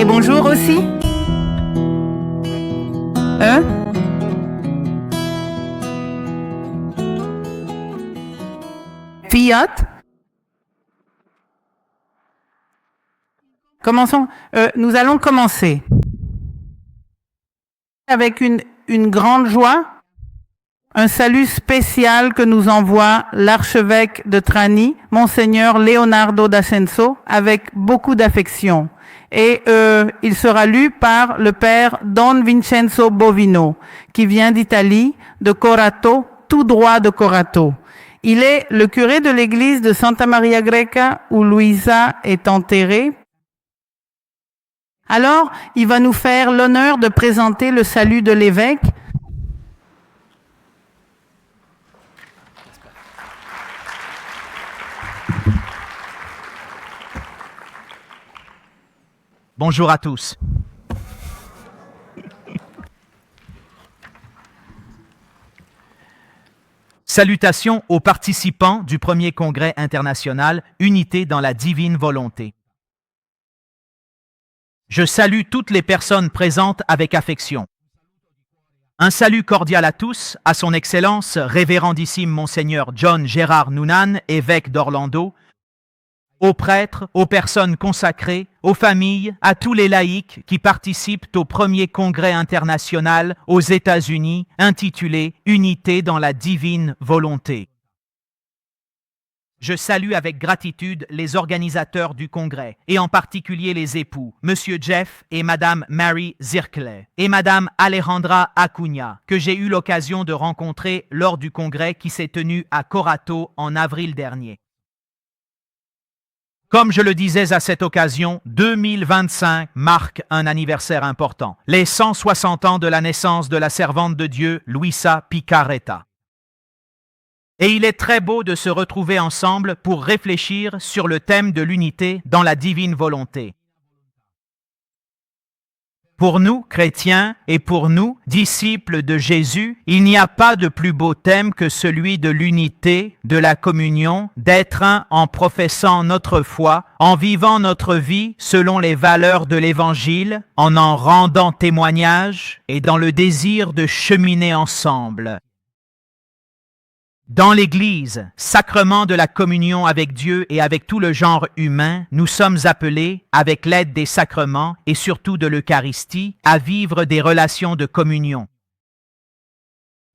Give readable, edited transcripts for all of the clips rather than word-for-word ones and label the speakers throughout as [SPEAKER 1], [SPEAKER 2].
[SPEAKER 1] Et bonjour aussi. Fiat. Commençons. Nous allons commencer avec une grande joie, un salut spécial que nous envoie l'archevêque de Trani, Monseigneur Leonardo d'Ascenso, avec beaucoup d'affection. Et il sera lu par le père Don Vincenzo Bovino, qui vient d'Italie, de Corato, tout droit de Corato. Il est le curé de l'église de Santa Maria Greca où Luisa est enterrée. Alors, il va nous faire l'honneur de présenter le salut de l'évêque.
[SPEAKER 2] Bonjour à tous. Salutations aux participants du premier congrès international Unité dans la divine volonté. Je salue toutes les personnes présentes avec affection. Un salut cordial à tous, à son Excellence, Révérendissime Monseigneur John Gérard Noonan, évêque d'Orlando, aux prêtres, aux personnes consacrées, aux familles, à tous les laïcs qui participent au premier congrès international aux États-Unis intitulé « Unité dans la divine volonté ». Je salue avec gratitude les organisateurs du congrès, et en particulier les époux, Monsieur Jeff et Madame Mary Zirkle, et Madame Alejandra Acuna, que j'ai eu l'occasion de rencontrer lors du congrès qui s'est tenu à Corato en avril dernier. Comme je le disais à cette occasion, 2025 marque un anniversaire important, les 160 ans de la naissance de la servante de Dieu, Luisa Picarreta. Et il est très beau de se retrouver ensemble pour réfléchir sur le thème de l'unité dans la divine volonté. Pour nous, chrétiens, et pour nous, disciples de Jésus, il n'y a pas de plus beau thème que celui de l'unité, de la communion, d'être un en professant notre foi, en vivant notre vie selon les valeurs de l'Évangile, en rendant témoignage et dans le désir de cheminer ensemble. Dans l'Église, sacrement de la communion avec Dieu et avec tout le genre humain, nous sommes appelés, avec l'aide des sacrements et surtout de l'Eucharistie, à vivre des relations de communion.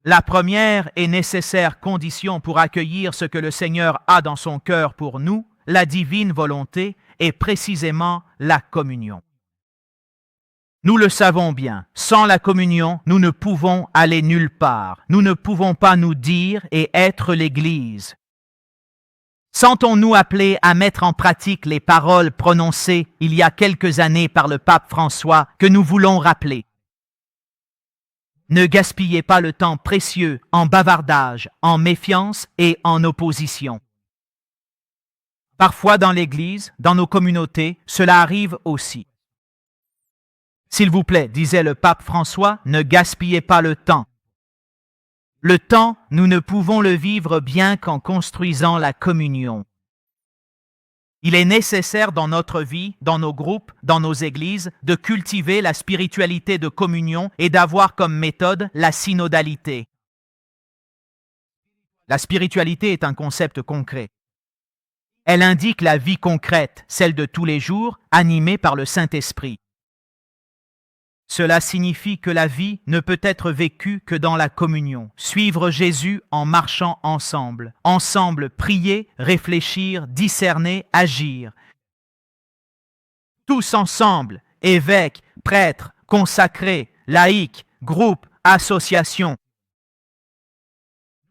[SPEAKER 2] La première et nécessaire condition pour accueillir ce que le Seigneur a dans son cœur pour nous, la divine volonté, est précisément la communion. Nous le savons bien, sans la communion, nous ne pouvons aller nulle part. Nous ne pouvons pas nous dire et être l'Église. Sentons-nous appelés à mettre en pratique les paroles prononcées il y a quelques années par le pape François que nous voulons rappeler. Ne gaspillez pas le temps précieux en bavardage, en méfiance et en opposition. Parfois dans l'Église, dans nos communautés, cela arrive aussi. S'il vous plaît, disait le pape François, ne gaspillez pas le temps. Le temps, nous ne pouvons le vivre bien qu'en construisant la communion. Il est nécessaire dans notre vie, dans nos groupes, dans nos églises, de cultiver la spiritualité de communion et d'avoir comme méthode la synodalité. La spiritualité est un concept concret. Elle indique la vie concrète, celle de tous les jours, animée par le Saint-Esprit. Cela signifie que la vie ne peut être vécue que dans la communion. Suivre Jésus en marchant ensemble. Ensemble, prier, réfléchir, discerner, agir. Tous ensemble, évêques, prêtres, consacrés, laïcs, groupes, associations.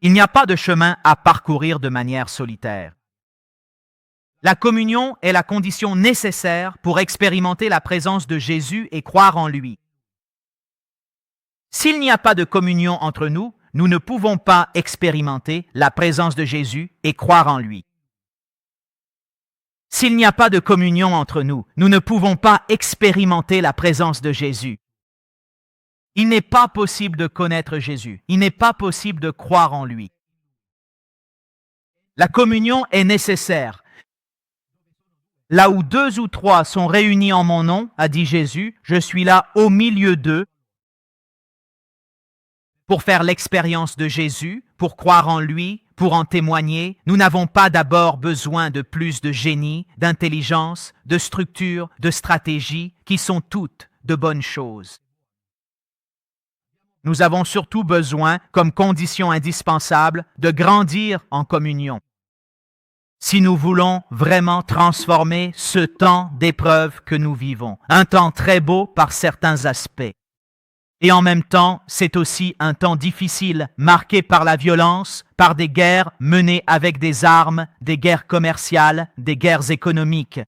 [SPEAKER 2] Il n'y a pas de chemin à parcourir de manière solitaire. La communion est la condition nécessaire pour expérimenter la présence de Jésus et croire en lui. S'il n'y a pas de communion entre nous, nous ne pouvons pas expérimenter la présence de Jésus et croire en lui. S'il n'y a pas de communion entre nous, nous ne pouvons pas expérimenter la présence de Jésus. Il n'est pas possible de connaître Jésus. Il n'est pas possible de croire en lui. La communion est nécessaire. Là où 2 ou 3 sont réunis en mon nom, a dit Jésus, je suis là au milieu d'eux pour faire l'expérience de Jésus, pour croire en lui, pour en témoigner. Nous n'avons pas d'abord besoin de plus de génie, d'intelligence, de structure, de stratégie, qui sont toutes de bonnes choses. Nous avons surtout besoin, comme condition indispensable, de grandir en communion. Si nous voulons vraiment transformer ce temps d'épreuve que nous vivons, un temps très beau par certains aspects. Et en même temps, c'est aussi un temps difficile, marqué par la violence, par des guerres menées avec des armes, des guerres commerciales, des guerres économiques.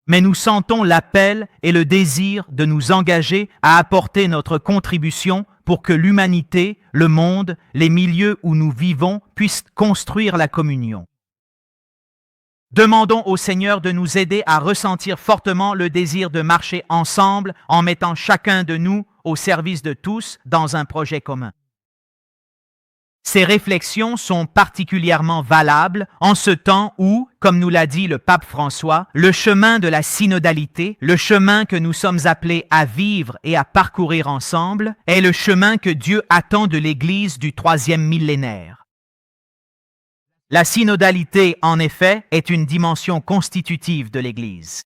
[SPEAKER 2] Mais nous sentons l'appel et le désir de nous engager à apporter notre contribution pour que l'humanité, le monde, les milieux où nous vivons puissent construire la communion. Demandons au Seigneur de nous aider à ressentir fortement le désir de marcher ensemble en mettant chacun de nous au service de tous dans un projet commun. Ces réflexions sont particulièrement valables en ce temps où, comme nous l'a dit le pape François, le chemin de la synodalité, le chemin que nous sommes appelés à vivre et à parcourir ensemble, est le chemin que Dieu attend de l'Église du 3e millénaire. La synodalité, en effet, est une dimension constitutive de l'Église.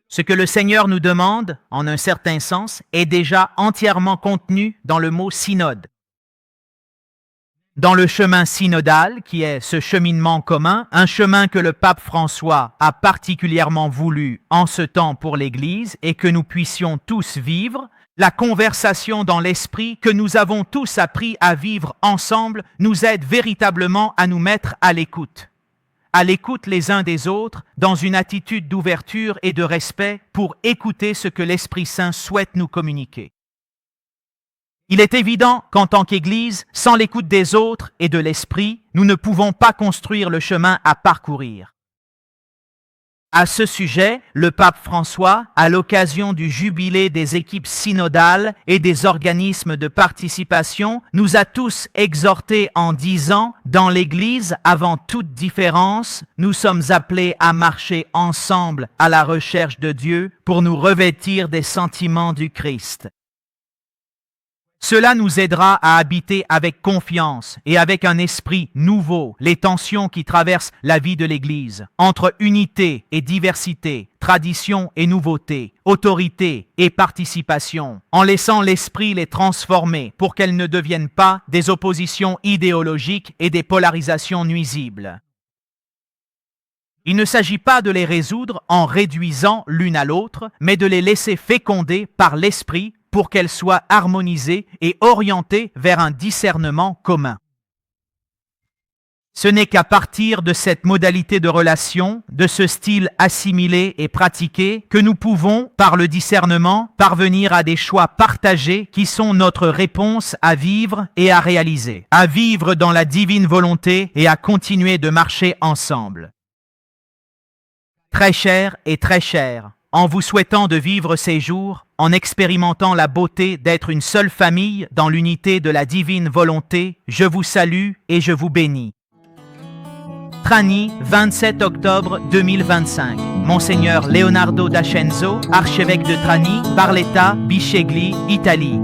[SPEAKER 2] Ce que le Seigneur nous demande, en un certain sens, est déjà entièrement contenu dans le mot synode. Dans le chemin synodal, qui est ce cheminement commun, un chemin que le pape François a particulièrement voulu en ce temps pour l'Église et que nous puissions tous vivre, la conversation dans l'esprit que nous avons tous appris à vivre ensemble nous aide véritablement à nous mettre à l'écoute les uns des autres, dans une attitude d'ouverture et de respect pour écouter ce que l'Esprit Saint souhaite nous communiquer. Il est évident qu'en tant qu'Église, sans l'écoute des autres et de l'Esprit, nous ne pouvons pas construire le chemin à parcourir. À ce sujet, le pape François, à l'occasion du jubilé des équipes synodales et des organismes de participation, nous a tous exhortés en disant « Dans l'Église, avant toute différence, nous sommes appelés à marcher ensemble à la recherche de Dieu pour nous revêtir des sentiments du Christ. » Cela nous aidera à habiter avec confiance et avec un esprit nouveau les tensions qui traversent la vie de l'Église, entre unité et diversité, tradition et nouveauté, autorité et participation, en laissant l'esprit les transformer pour qu'elles ne deviennent pas des oppositions idéologiques et des polarisations nuisibles. Il ne s'agit pas de les résoudre en réduisant l'une à l'autre, mais de les laisser féconder par l'esprit pour qu'elles soient harmonisées et orientées vers un discernement commun. Ce n'est qu'à partir de cette modalité de relation, de ce style assimilé et pratiqué, que nous pouvons, par le discernement, parvenir à des choix partagés qui sont notre réponse à vivre et à réaliser, à vivre dans la divine volonté et à continuer de marcher ensemble. Très cher et très cher, en vous souhaitant de vivre ces jours, en expérimentant la beauté d'être une seule famille dans l'unité de la divine volonté, je vous salue et je vous bénis. Trani, 27 octobre 2025. Monseigneur Leonardo d'Ascenso, archevêque de Trani, Barletta, Biceglie, Italie.